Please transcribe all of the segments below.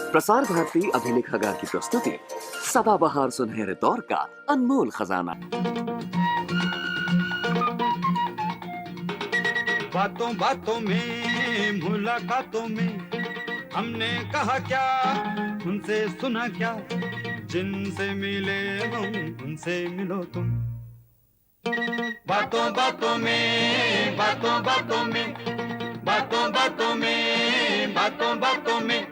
प्रसार भारती अभिलेखागार की प्रस्तुति सदाबहार सुनहरे दौर का अनमोल खजाना। बातों बातों में मुलाकातों में हमने कहा क्या, उनसे सुना क्या, जिनसे मिले हम उनसे मिलो तुम। बातों बातों में, बातों बातों में, बातों बातों में, बातों बातों में।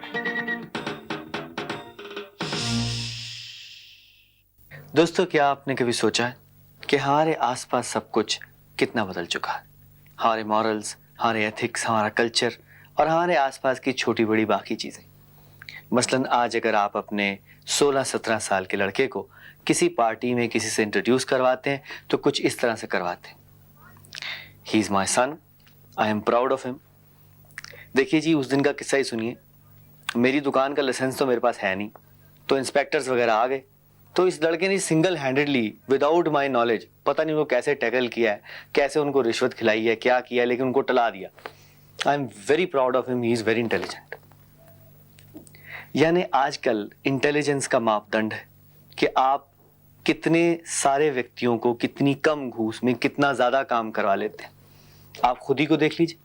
दोस्तों, क्या आपने कभी सोचा है कि हमारे आसपास सब कुछ कितना बदल चुका है? हमारे मॉरल्स, हमारे एथिक्स, हमारा कल्चर और हमारे आसपास की छोटी बड़ी बाकी चीज़ें। मसलन आज अगर आप अपने 16-17 साल के लड़के को किसी पार्टी में किसी से इंट्रोड्यूस करवाते हैं तो कुछ इस तरह से करवाते हैं, he is my son, I am proud of him. देखिए जी, उस दिन का किस्सा ही सुनिए। मेरी दुकान का लाइसेंस तो मेरे पास है नहीं, तो इंस्पेक्टर्स वगैरह आ गए, तो इस लड़के ने single handedly without my knowledge, पता नहीं वो कैसे टैकल किया है, कैसे उनको रिश्वत खिलाई है, क्या किया है, लेकिन उनको टला दिया। I am very proud of him, he is very intelligent. यानी आजकल इंटेलिजेंस का मापदंड है कि आप कितने सारे व्यक्तियों को कितनी कम घूस में कितना ज्यादा काम करवा लेते हैं। आप खुद ही को देख लीजिए,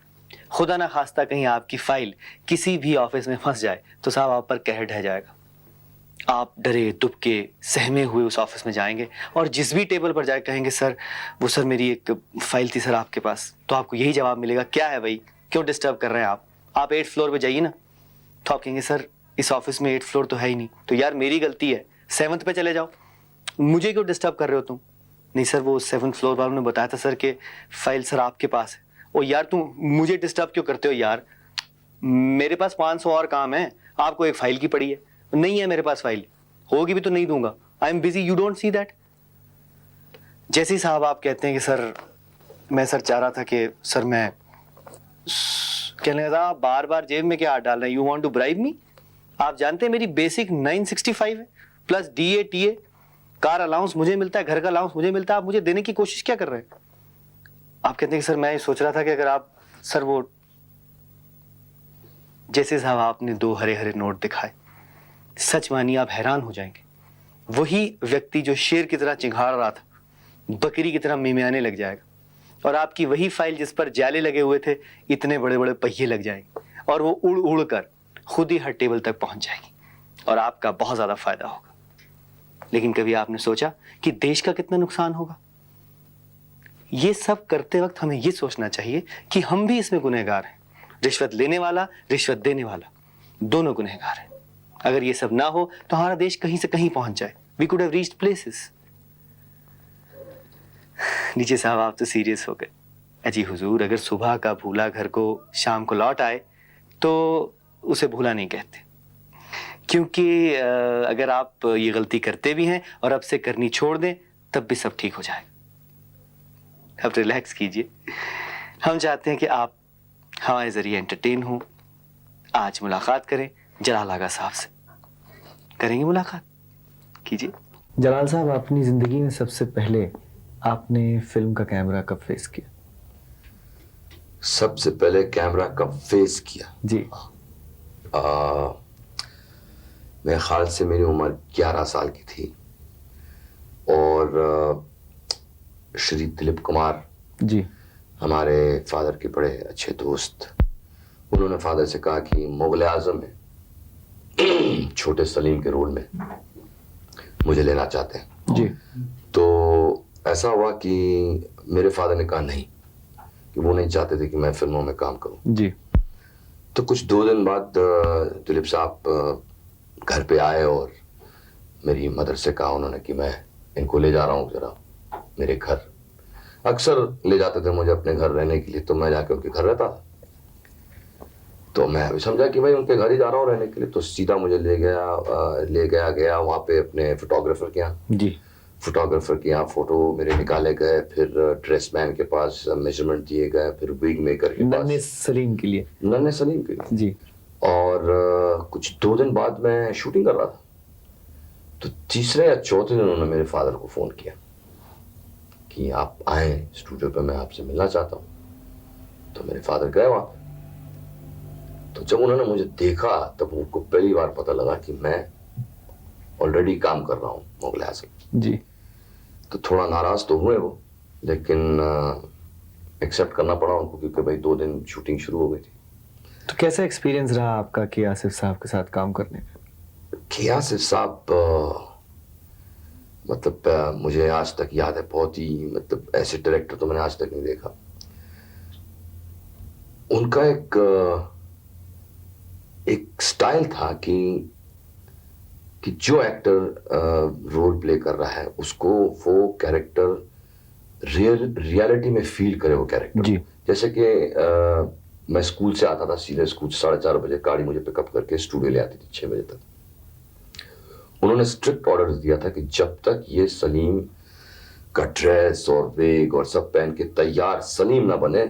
खुदा ना खास्ता कहीं आपकी फाइल किसी भी ऑफिस में फंस जाए तो साहब आप पर कहर ढह जाएगा। आप डरे दुबके सहमे हुए उस ऑफिस में जाएंगे और जिस भी टेबल पर जाए कहेंगे, सर वो सर मेरी एक फाइल थी सर आपके पास। तो आपको यही जवाब मिलेगा, क्या है भाई, क्यों डिस्टर्ब कर रहे हैं आप 8th फ्लोर पे जाइए ना। तो आप कहेंगे, सर इस ऑफिस में 8th फ्लोर तो है ही नहीं। तो यार मेरी गलती है, 7th पे चले जाओ, मुझे क्यों डिस्टर्ब कर रहे हो तुम? नहीं सर, वो 7th फ्लोर वालों ने बताया था सर कि फाइल सर आपके पास है। ओ यार तुम मुझे डिस्टर्ब क्यों करते हो यार, मेरे पास 500 और काम है, आपको एक फाइल की पड़ी है। नहीं है मेरे पास फाइल, होगी भी तो नहीं दूंगा, I am busy, you don't see that. जैसे ही साहब आप कहते हैं कि सर मैं सर चाह रहा था कि सर मैं, कहने लगा आप बार बार जेब में क्या हाथ डाल रहे हैं, यू वांट टू ब्राइब मी? आप जानते हैं मेरी बेसिक 965 है plus DA TA, car allowance मुझे मिलता है, घर का अलाउंस मुझे मिलता है, आप मुझे देने की कोशिश क्या कर रहे हैं? आप कहते हैं कि सर मैं सोच रहा था कि अगर आप सर वो, जैसे साहब आपने 2 हरे हरे नोट दिखाए, सच मानिए आप हैरान हो जाएंगे। वही व्यक्ति जो शेर की तरह चिंघाड़ रहा था, बकरी की तरह मिमियाने लग जाएगा और आपकी वही फाइल जिस पर जाले लगे हुए थे, इतने बड़े बड़े पहिए लग जाएंगे और वो उड़ उड़ कर खुद ही हर टेबल तक पहुंच जाएगी और आपका बहुत ज्यादा फायदा होगा। लेकिन कभी आपने सोचा कि देश का कितना नुकसान होगा? ये सब करते वक्त हमें ये सोचना चाहिए कि हम भी इसमें गुनहगार हैं। रिश्वत लेने वाला, रिश्वत देने वाला, दोनों गुनहगार हैं। अगर ये सब ना हो तो हमारा देश कहीं से कहीं पहुंच जाए। We could have reached places. नीचे साहब आप तो सीरियस हो गए। अजी हुजूर, अगर सुबह का भूला घर को शाम को लौट आए तो उसे भूला नहीं कहते, क्योंकि अगर आप ये गलती करते भी हैं और अब से करनी छोड़ दें तब भी सब ठीक हो जाए। अब रिलैक्स कीजिए। हम चाहते हैं कि आप हमारे जरिए एंटरटेन हो। आज मुलाकात करें जलाल आगा साहब से। करेंगे मुलाकात? कीजिए। जलाल साहब, अपनी जिंदगी में सबसे पहले आपने फिल्म का कैमरा कब फेस किया? सबसे पहले कैमरा कब फेस किया जी। मेरे ख्याल से मेरी उम्र 11 साल की थी और श्री दिलीप कुमार जी, हमारे फादर के बड़े अच्छे दोस्त, उन्होंने फादर से कहा कि मुगल आजम में छोटे सलीम के रोल में मुझे लेना चाहते हैं जी। तो ऐसा हुआ कि मेरे फादर ने कहा नहीं, कि वो नहीं चाहते थे कि मैं फिल्मों में काम करूं। जी। तो कुछ 2 दिन बाद दिलीप साहब घर पे आए और मेरी मदर से कहा उन्होंने कि मैं इनको ले जा रहा हूँ जरा मेरे घर। अक्सर ले जाते थे मुझे अपने घर रहने के लिए, तो मैं जाके उनके घर रहता था। तो मैं समझा कि भाई उनके घर ही जा रहा हूँ रहने के लिए, तो सीधा मुझे ले गया वहाँ पे अपने फोटोग्राफर के यहाँ। जी। फोटोग्राफर के यहाँ फोटो मेरे निकाले गए, फिर ड्रेसमैन के पास मेजरमेंट दिए गए, फिर विग मेकर के पास, नन्हे सलीम के लिए। नन्हे सलीम के लिए। जी। और कुछ 2 दिन बाद मैं शूटिंग कर रहा था, तो तीसरे या चौथे दिन उन्होंने मेरे फादर को फोन किया कि आप आए स्टूडियो पे, मैं आपसे मिलना चाहता हूँ। तो मेरे फादर गए वहां पे तो जब उन्होंने मुझे देखा तब उनको पहली बार पता लगा कि मैं ऑलरेडी काम कर रहा हूँ मुगल आजम। जी। तो थोड़ा नाराज तो हुए वो, लेकिन एक्सेप्ट करना पड़ा उनको, क्योंकि भाई 2 दिन शूटिंग शुरू हो गई थी। तो कैसा एक्सपीरियंस रहा आपका के आसिफ साहब के साथ काम करने का? कि आसिफ साहब मतलब मुझे आज तक याद है, बहुत ही मतलब ऐसे डायरेक्टर तो मैंने आज तक नहीं देखा। उनका एक स्टाइल था कि जो एक्टर रोल प्ले कर रहा है उसको वो कैरेक्टर रियलिटी में फील करे वो कैरेक्टर। जी। जैसे कि मैं स्कूल से आता था, सीधे स्कूल 4:30 बजे गाड़ी मुझे पिकअप करके स्टूडियो ले आती थी 6 बजे तक। उन्होंने स्ट्रिक्ट ऑर्डर दिया था कि जब तक ये सलीम का ड्रेस और वेग और सब पहन के तैयार सलीम ना बने,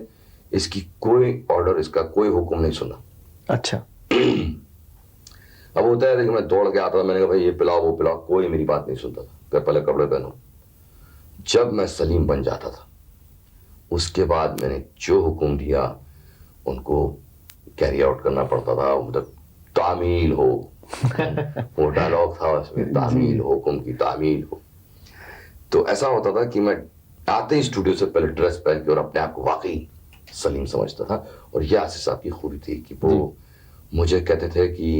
इसकी कोई ऑर्डर, इसका कोई हुक्म नहीं सुनना। अच्छा। अब होता है कि मैं दौड़ के आता था, मैंने कहा भाई ये पिलाओ वो पिलाओ, कोई मेरी बात नहीं सुनता था, कि पहले कपड़े पहनो। जब मैं सलीम बन जाता था उसके बाद मैंने जो हुक्म दिया उनको कैरी आउट करना पड़ता था। मतलब तामील हो वो डायलॉग था उसमें, तामील हो, हुक्म की तामील हो। तो ऐसा होता था कि मैं आते ही स्टूडियो से पहले ड्रेस पहन के और अपने आप को वाकई सलीम समझता था। और यह आसिफ साहब की खूबी थी कि वो मुझे कहते थे कि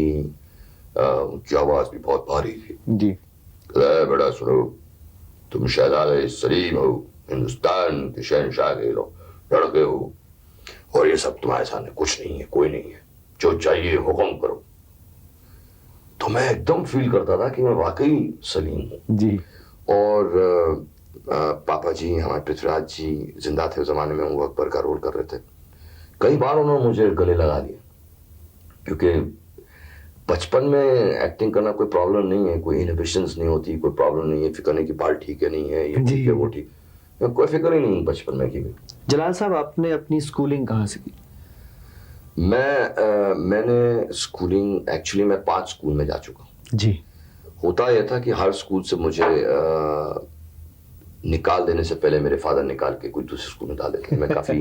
उनकी आवाज भी बहुत भारी थी। जी। बेटा सुनो, तुम शहजादे सलीम हो, हिंदुस्तान के शहंशाह के लड़के हो, और ये सब तुम्हारे सामने कुछ नहीं है, कोई नहीं है, जो चाहिए हुक्म करो। तो मैं एकदम फील करता था कि मैं वाकई सलीम हूँ। जी। और पापा जी हमारे पृथ्वीराज जी जिंदा थे उस जमाने में, वो अकबर का रोल कर रहे थे। कई बार उन्होंने मुझे गले लगा लिया, क्योंकि बचपन में एक्टिंग करना कोई प्रॉब्लम नहीं है, कोई इनहिबिशंस नहीं होती, कोई प्रॉब्लम नहीं है फिक्र नहीं कि बाल ठीक है नहीं है, ये ठीक है वो ठीक, कोई फिक्र ही नहीं बचपन में की भी। जलाल साहब, आपने अपनी स्कूलिंग कहाँ से की? मैंने स्कूलिंग एक्चुअली मैं 5 स्कूल में जा चुका हूँ। जी। होता यह था कि हर स्कूल से मुझे निकाल देने से पहले मेरे फादर निकाल के कोई दूसरे स्कूल में डाल देते। मैं काफी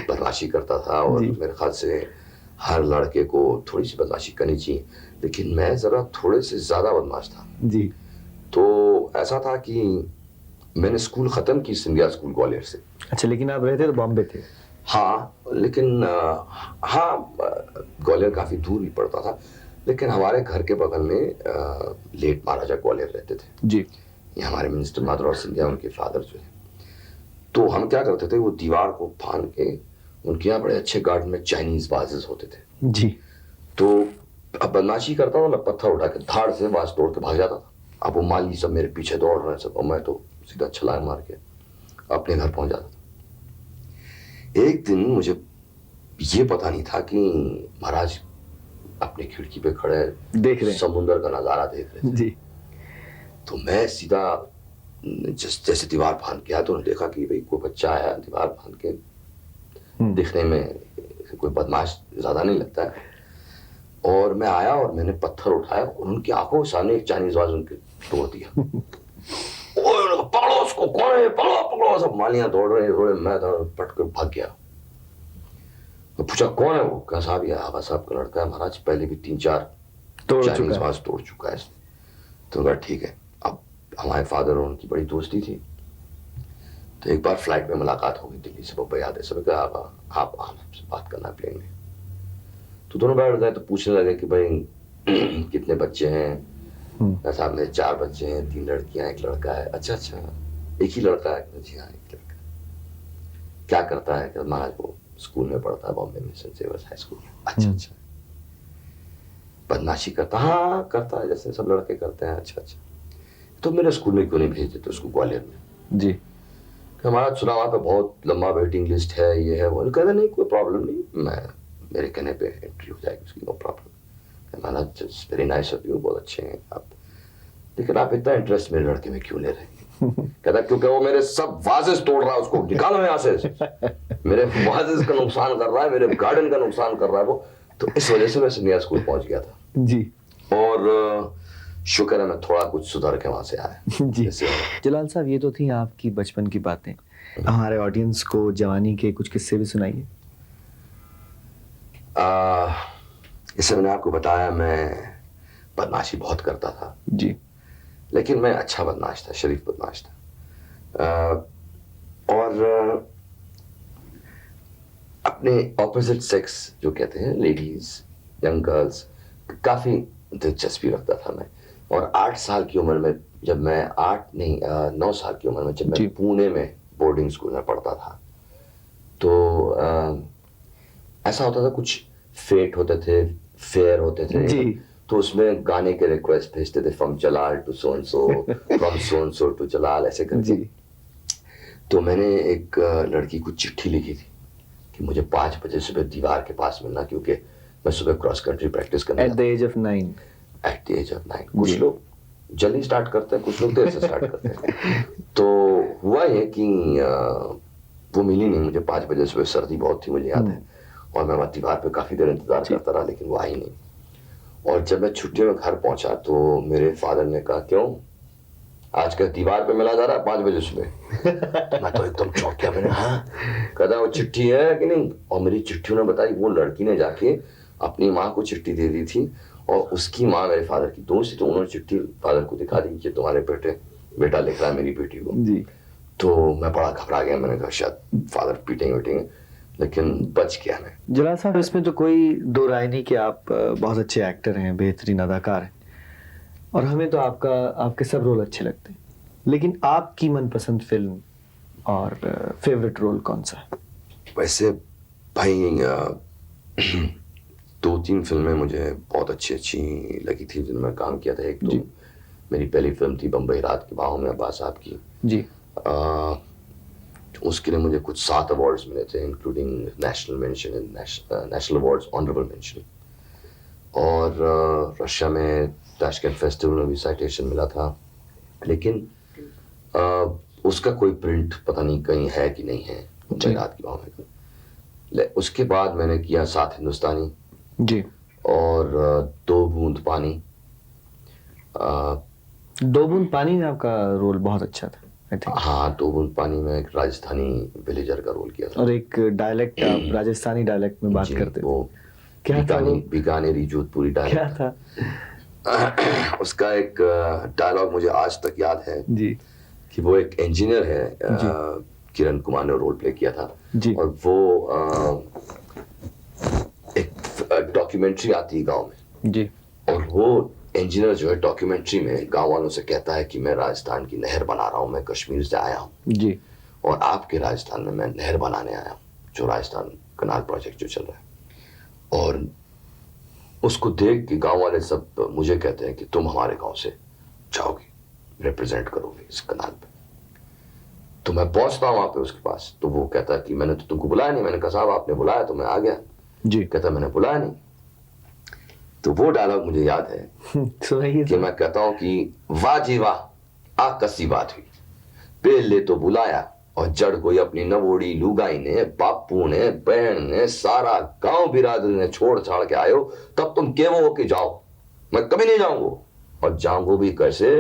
बदमाशी करता था और मेरे ख्याल से हर लड़के को थोड़ी सी बदमाशी करनी चाहिए, लेकिन मैं जरा थोड़े से ज्यादा बदमाश था। जी। तो ऐसा था कि मैंने स्कूल खत्म की सिंधिया स्कूल ग्वालियर से। अच्छा, लेकिन आप रहते तो बॉम्बे थे? हाँ, लेकिन हाँ ग्वालियर काफी दूर भी पड़ता था, लेकिन हमारे घर के बगल में लेट महाराजा ग्वालियर रहते थे। जी। ये हमारे मिनिस्टर माधवराव सिंधिया, उनके फादर जो है। तो हम क्या करते थे, वो दीवार को फांद के, उनके यहाँ बड़े अच्छे गार्डन में चाइनीज बाजेस होते थे। जी। तो अब बदमाशी करता था, मैं पत्थर उठा के धाड़ से बाज तोड़ के भाग जाता था। अब वो माली सब मेरे पीछे दौड़ रहे हैं सब, और मैं तो सीधा छलांग मार के अपने घर पहुंच जाता था। एक दिन मुझे ये पता नहीं था कि महाराज अपनी खिड़की पे खड़े देख रहे हैं, समुद्र का नजारा देख रहे थे। जी। तो मैं सीधा जैसे दीवार फांद के आया तो उन्होंने देखा कि भाई कोई बच्चा आया दीवार फांद के, दिखने में कोई बदमाश ज्यादा नहीं लगता है। और मैं आया और मैंने पत्थर उठाया और उनकी आंखों के सामने एक चाइनीज बाज उनके तोड़ दिया। पकड़ो उसको, कौन है, पकड़ो पकड़ो। सब मालियां दौड़ रहे थोड़े, मैं पट कर भाग गया। तो पूछा कौन है वो? कहा साहब ये आगा साहब का लड़का है महाराज, पहले भी 3-4 चाइनीज बाज तोड़ चुका है। तो कहा ठीक है। अब हमारे फादर और उनकी बड़ी दोस्ती थी, तो एक बार फ्लाइट में मुलाकात हो गई दिल्ली से बम्बई आते समय। कहा आप आपसे बात करना है प्लेन में। तो दोनों बैठ गए, तो पूछने लगे कि भाई कितने बच्चे हैं? साहब मेरे 4 बच्चे हैं, 3 लड़कियां 1 लड़का है। अच्छा अच्छा, एक ही लड़का है? जी हाँ, एक लड़का। क्या करता है? महाराज वो स्कूल में पढ़ता है, बॉम्बे में सेंट जेवियर्स हाई स्कूल। अच्छा अच्छा। बदमाशी करता? हाँ करता है, जैसे सब लड़के करते हैं। अच्छा अच्छा, तो मेरे स्कूल में क्यों नहीं भेज देते उसको ग्वालियर में? जी। हमारा सुना वहाँ पे बहुत लंबा वेटिंग लिस्ट है, ये है वो। कहते नहीं कोई प्रॉब्लम नहीं, मैं मेरे कहने पे एंट्री हो जाएगी उसकी, नो प्रॉब्लम। महाराज वेरी नाइस ऑफ यू, बहुत अच्छे हैं आप, लेकिन आप इतना इंटरेस्ट मेरे लड़के में क्यों ले रहे हैं? कहता क्योंकि वो मेरे सब वाजेस तोड़ रहा है, उसको निकालो यहाँ से। मेरे वाजेस का नुकसान कर रहा है, मेरे गार्डन का नुकसान कर रहा है वो। तो इस वजह से मैं सिंधिया स्कूल पहुंच गया था। जी। और शुक्र है मैं थोड़ा कुछ सुधर के वहां से आया। जी। जलाल साहब, ये तो थी आपकी बचपन की बातें। हमारे ऑडियंस को जवानी के कुछ किस्से भी सुनाइए। जैसे मैंने आपको बताया, मैं बदमाशी बहुत करता था, जी लेकिन मैं अच्छा बदमाश था, शरीफ बदमाश था। और अपने ऑपोजिट सेक्स जो कहते हैं, लेडीज, यंग गर्ल्स, काफी दिलचस्पी रखता था मैं। और 8 साल की उम्र में, जब मैं 9 साल की उम्र में जब जी। मैं पुणे में बोर्डिंग स्कूल में पढ़ता था, तो ऐसा होता था, कुछ फेट होते थे, फेयर होते थे जी। तो उसमें गाने के रिक्वेस्ट भेजते थे, from Jalal to so and so, from so and so to Jalal, ऐसे करके। जी तो मैंने एक लड़की को चिट्ठी लिखी थी कि मुझे 5 बजे सुबह दीवार के पास मिलना, क्योंकि मैं सुबह क्रॉस कंट्री प्रैक्टिस करने at the age of 9। At the age of 9। कुछ जी। लोग जल्दी स्टार्ट करते हैं, कुछ लोग देर से स्टार्ट करते हैं। तो हुआ ये कि वो मिली नहीं मुझे 5 बजे सुबह, सर्दी बहुत थी मुझे याद है, और मैं वहाँ दीवार पे काफी देर इंतजार करता रहा, लेकिन वो आई नहीं। और जब मैं छुट्टियों में घर पहुंचा तो मेरे फादर ने कहा, क्यों आजकल दीवार पे मिला जा रहा है 5 बजे सुबह? मैं तो एकदम चौंक गया। मैंने हाँ, कहता वो चिट्ठी है कि नहीं? और मेरी चिट्ठी ने बताई, वो लड़की ने जाके अपनी माँ को चिट्ठी दे दी थी, और उसकी माँ मेरे फादर की दोस्त थी, तो उन्होंने चिट्ठी फादर को दिखा दी कि तुम्हारे बेटा लिख रहा है मेरी बेटी को। जी तो मैं बड़ा घबरा गया, मैंने कहा शायद फादर पीटेंगे, लेकिन बच गया मैं। जलाल साहब, इसमें तो कोई दो राय नहीं कि आप बहुत अच्छे एक्टर हैं, बेहतरीन अदाकार हैं, और हमें तो आपके सब रोल अच्छे लगते हैं, लेकिन आपकी मनपसंद फिल्म और फेवरेट रोल कौन सा है? वैसे भाई 2-3 फिल्में मुझे बहुत अच्छी लगी थी जिनमें काम किया था। एक तो मेरी पहली फिल्म थी बम्बई रात की बाहों में, अब्बास साहब की। जी। उसके लिए मुझे कुछ 7 अवार्ड्स मिले थे, including national mention and national awards, honourable mention. और रशिया में ताशकंद फेस्टिवल में भी साइटेशन मिला था, लेकिन उसका कोई प्रिंट पता नहीं कहीं है कि नहीं है, मुंबई रात की बाहों में। उसके बाद मैंने किया 7 हिंदुस्तानी जी। और 2 बूंद पानी। 2 बूंद पानी में आपका रोल बहुत अच्छा था, आई थिंक। हाँ, 2 बूंद पानी में एक राजस्थानी विलेजर का रोल किया था, और एक डायलेक्ट, आप राजस्थानी डायलेक्ट में बात करते थे। वो क्या था वो? बीकानेरी जोधपुरी क्या डायलेक्ट था? उसका एक डायलॉग मुझे आज तक याद है जी कि वो एक इंजीनियर है, किरण कुमार ने रोल प्ले किया था जी। और वो एक डॉक्यूमेंट्री आती है गांव में, जी और वो इंजीनियर जो है डॉक्यूमेंट्री में गांव वालों से कहता है कि मैं राजस्थान की नहर बना रहा हूँ, मैं कश्मीर से आया हूँ, जी। और आपके राजस्थान में मैं नहर बनाने आया हूँ, जो राजस्थान कनाल प्रोजेक्ट जो चल रहा है। और उसको देख के गांव वाले सब मुझे कहते हैं कि तुम हमारे गांव से जाओगे, रिप्रेजेंट करोगे इस कनाल पे। तो मैं पहुंचता हूं वहां पे उसके पास, तो वो कहता है कि मैंने तो तुमको बुलाया नहीं। मैंने कहा साहब आपने बुलाया तो मैं आ गया। जी। कहता मैंने बुलाया नहीं। तो वो डायलॉग मुझे याद है कि मैं कहता हूं कि वाह जी वाह, आ कसी बात हुई, पहले तो बुलाया और जड़ कोई अपनी नवोड़ी लुगाई ने, बापू ने, बहन ने, सारा गांव बिरादरी ने छोड़ छाड़ के आयो, तब तुम केवो हो कि जाओ। मैं कभी नहीं जाऊंगा, और जाऊंगा भी कैसे?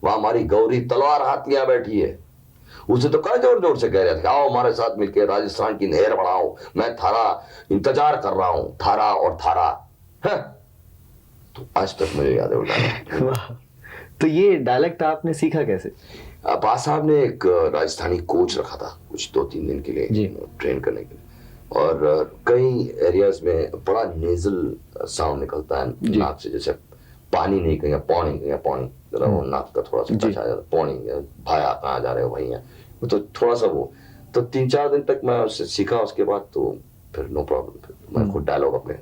वहां हमारी गौरी तलवार हाथ लिया बैठी है, उसे तो कई जोर जोर से कह रहे थे आओ हमारे साथ मिलकर राजस्थान की नहर बढ़ाओ, मैं थारा इंतजार कर रहा हूं, थारा और थारा है। तो आज तक मुझे याद है वो डायलॉग। वाह। तो ये डायलेक्ट आपने सीखा कैसे? अब्बास साहब ने एक राजस्थानी कोच रखा था कुछ 2-3 दिन के लिए ट्रेन करने के लिए, और कई एरियाज में बड़ा नेजल साउंड निकलता है नाक से, जैसे पानी नहीं कहीं पौनी कहीं पौनी, जरा वो नाक का थोड़ा सा टच आ जाता, पौनी भाया कहाँ जा रहे हो वहीं है, तो थोड़ा सा वो। तो 3-4 दिन तक मैं उससे सीखा, उसके बाद तो फिर नो प्रॉब्लम, फिर मैं खुद डायलॉग अपने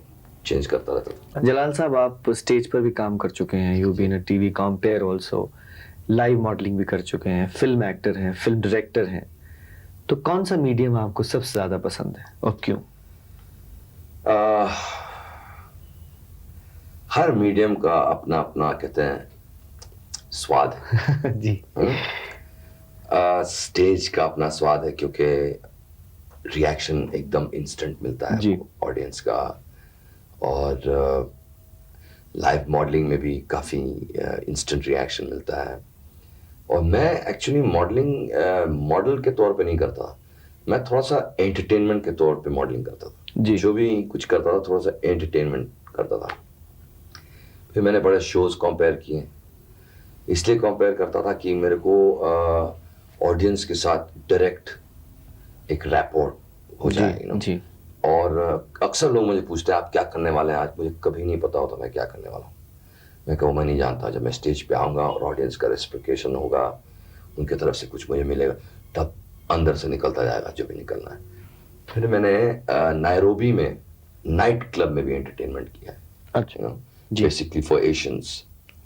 चेंज करता रहता था। जलाल साहब, आप स्टेज पर भी काम कर चुके हैं, you been a TV compere also, live modelling भी कर चुके हैं, फिल्म एक्टर हैं, फिल्म डायरेक्टर हैं, तो कौन सा मीडियम आपको सबसे ज्यादा पसंद है और क्यों? हर मीडियम का अपना अपना कहते हैं स्वाद है। जी। स्टेज का अपना स्वाद है क्योंकि रिएक्शन एकदम इंस्टेंट मिलता है ऑडियंस का, और लाइव मॉडलिंग में भी काफ़ी इंस्टेंट रिएक्शन मिलता है। और मैं एक्चुअली मॉडलिंग मॉडल के तौर पे नहीं करता, मैं थोड़ा सा एंटरटेनमेंट के तौर पे मॉडलिंग करता था। जो भी कुछ करता था थोड़ा सा एंटरटेनमेंट करता था। फिर मैंने बड़े शोज कंपेयर किए, इसलिए कंपेयर करता था कि मेरे को ऑडियंस के साथ डायरेक्ट एक रैपोर्ट हो जाए, you know? जी और अक्सर लोग मुझे पूछते हैं आप क्या करने वाले हैं आज, मुझे कभी नहीं पता होता मैं क्या करने वाला हूँ। मैं कहूँ मैं नहीं जानता, जब मैं स्टेज पे आऊँगा और ऑडियंस का रेस्पिकेशन होगा, उनकी तरफ से कुछ मुझे मिलेगा, तब अंदर से निकलता जाएगा जो भी निकलना है। फिर मैंने नायरोबी में नाइट क्लब में भी एंटरटेनमेंट किया है, अच्छा जी। Basically for Asians.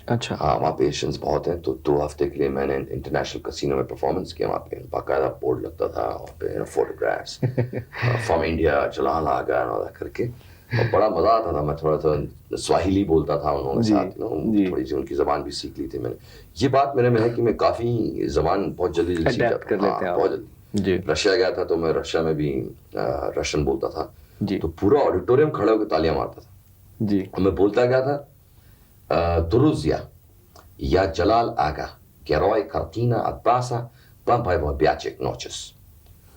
अच्छा हाँ, वहाँ पे एशियंस बहुत हैं, तो 2 हफ्ते के लिए मैंने इंटरनेशनल कसिनो में परफॉर्मेंस किया। वहाँ पे बाकायदा बोर्ड लगता था, वहाँ पे फोटोग्राफ्स फ्रॉम इंडिया, जलाल आगा और करके, और बड़ा मजा आता था। मैं थोड़ा सा स्वाहिली बोलता था उन्होंने जी, साथ, जी। थोड़ी सी उनकी जबान भी सीख ली थी मैंने। ये बात मेरे में है कि मैं काफी जबान बहुत जल्दी सीख Adapt जाता कर हूँ। लेते हैं हाँ, आप। बहुत जल्दी। जी रशिया गया था तो मैं रशिया में भी रशियन बोलता था, जी तो पूरा ऑडिटोरियम खड़े होकर तालियां मारता था। जी और मैं बोलता क्या था, दुरुजिया या जलाल आगा Geroy Kartina Adbasa Pampay Biachik Noches।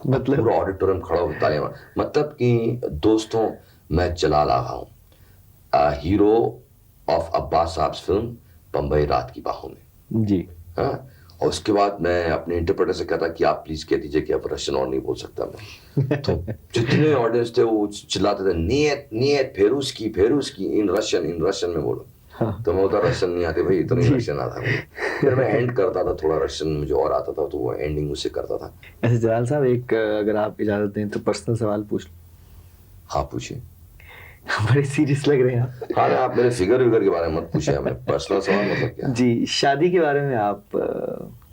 मतलब पूरा ऑडिटोरियम खड़ा होकर तालियां मार, मतलब कि दोस्तों मैं जलाल आगा हूँ, हीरो ऑफ अब्बास साहब फिल्म बम्बई रात की बाहों में। जी हाँ, और उसके बाद मैं अपने इंटरप्रेटर से कहता कि आप प्लीज कह दीजिए कि अब रशियन और नहीं बोल सकता मैं। तो जितने ऑडियंस थे वो चिल्लाते थे नियत नियत फेरूस की इन रशियन में बोलो। हाँ। तो मैं उधर रशियन नहीं आते भाई, इतना ही रशियन आता मुझे। फिर मैं एंड करता था, थोड़ा रशियन मुझे और आता था, तो वो एंडिंग उससे करता था। ऐसे जलाल साहब, एक अगर आप इजाजत दें तो पर्सनल सवाल पूछ लूं? हाँ पूछिए। बड़े सीरियस लग रहे हैं आप। हाँ ना, आप मेरे फिगर के बारे में मत पूछिए हमें, पर्सनल सवाल मतलब क्या। जी, शादी के बारे में आप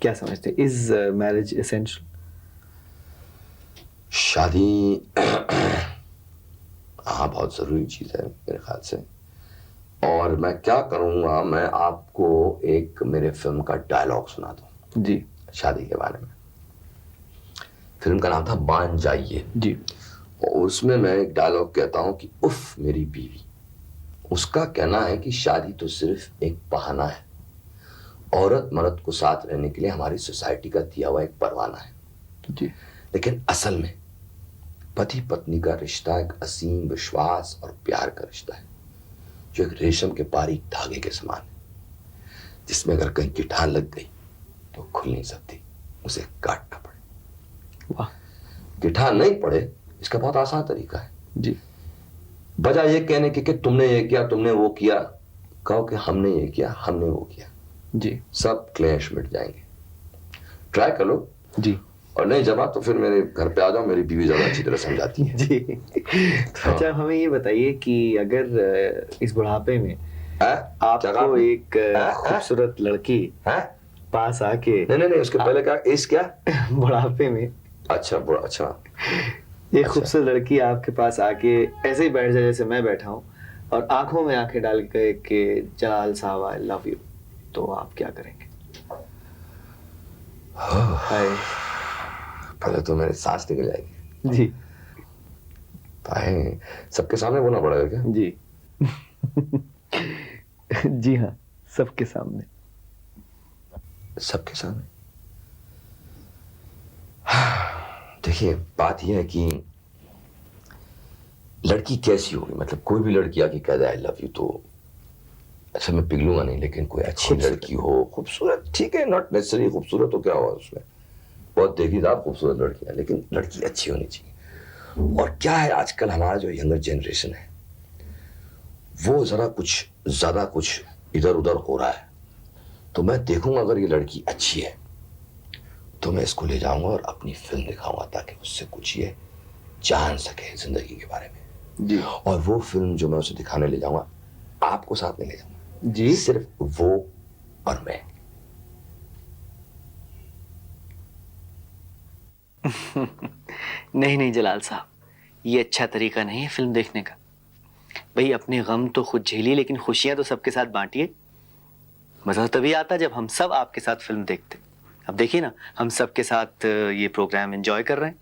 क्या समझते हैं? Is marriage essential? शादी हाँ बहुत जरूरी चीज है मेरे ख्याल से। और मैं क्या करूंगा, मैं आपको एक मेरे फिल्म का डायलॉग सुनाता हूँ जी शादी के बारे में। फिल्म का नाम था बान जाइए, जी और उसमें मैं एक डायलॉग कहता हूँ कि उफ मेरी बीवी। उसका कहना है कि शादी तो सिर्फ एक बहाना है, औरत मर्द को साथ रहने के लिए हमारी सोसाइटी का दिया हुआ एक परवाना है, जी लेकिन असल में पति पत्नी का रिश्ता एक असीम विश्वास और प्यार का रिश्ता है, जो एक रेशम के बारीक धागे के समान है, जिसमें अगर कहीं गिठान लग गई तो खुल नहीं सकती, उसे काटना पड़े। वाह गिठान नहीं पड़े इसका बहुत आसान तरीका है, जी बजाय ये कहने के कि तुमने ये किया तुमने वो किया, कहो कि हमने ये किया हमने वो किया, जी सब क्लेश मिट जाएंगे। ट्राई कर लो, जी और नहीं जमा तो फिर मेरे घर पे आ जाओ, मेरी बीवी ज्यादा अच्छी तरह समझाती है। जी। तो अच्छा, हमें ये बताइए कि अगर इस बुढ़ापे में आपको एक खूबसूरत लड़की पास आके, नहीं उसके पहले क्या इस क्या बुढ़ापे में अच्छा अच्छा एक खूबसूरत लड़की आपके पास आके ऐसे ही बैठ जाए जैसे मैं बैठा हूँ, और आंखों में आंखें डाल के कि जलाल साहब आई लव यू, तो आप क्या करेंगे? हाय पहले तो मेरी सांस निकल जाएगी। जी भाई सबके सामने बोलना पड़ेगा क्या? जी जी हाँ, सबके सामने। सबके सामने देखिए बात यह है कि लड़की कैसी होगी, मतलब कोई भी लड़की आके कह दे आई लव यू तो अच्छा मैं पिघलूंगा नहीं, लेकिन कोई अच्छी लड़की हो, खूबसूरत, ठीक है, नॉट नेसेसरी खूबसूरत तो क्या हुआ उसमें, बहुत देखीदार खूबसूरत लड़कियां, लेकिन लड़की अच्छी होनी चाहिए। और क्या है आजकल हमारा जो यंगर जनरेशन है वो जरा कुछ ज्यादा कुछ इधर उधर हो रहा है, तो मैं देखूंगा अगर ये लड़की अच्छी है तो मैं इसको ले जाऊंगा और अपनी फिल्म दिखाऊंगा ताकि उससे कुछ ये जान सके जिंदगी के बारे में। जी और वो फिल्म जो मैं उसे दिखाने ले जाऊंगा, आपको साथ में ले जाऊंगा जी, सिर्फ वो और मैं। नहीं नहीं जलाल साहब, ये अच्छा तरीका नहीं है फिल्म देखने का। भाई अपने गम तो खुद झेलिए, लेकिन खुशियां तो सबके साथ बांटिए। मजा तभी आता जब हम सब आपके साथ फिल्म देखते। अब देखिए ना, हम सबके साथ ये प्रोग्राम एंजॉय कर रहे हैं।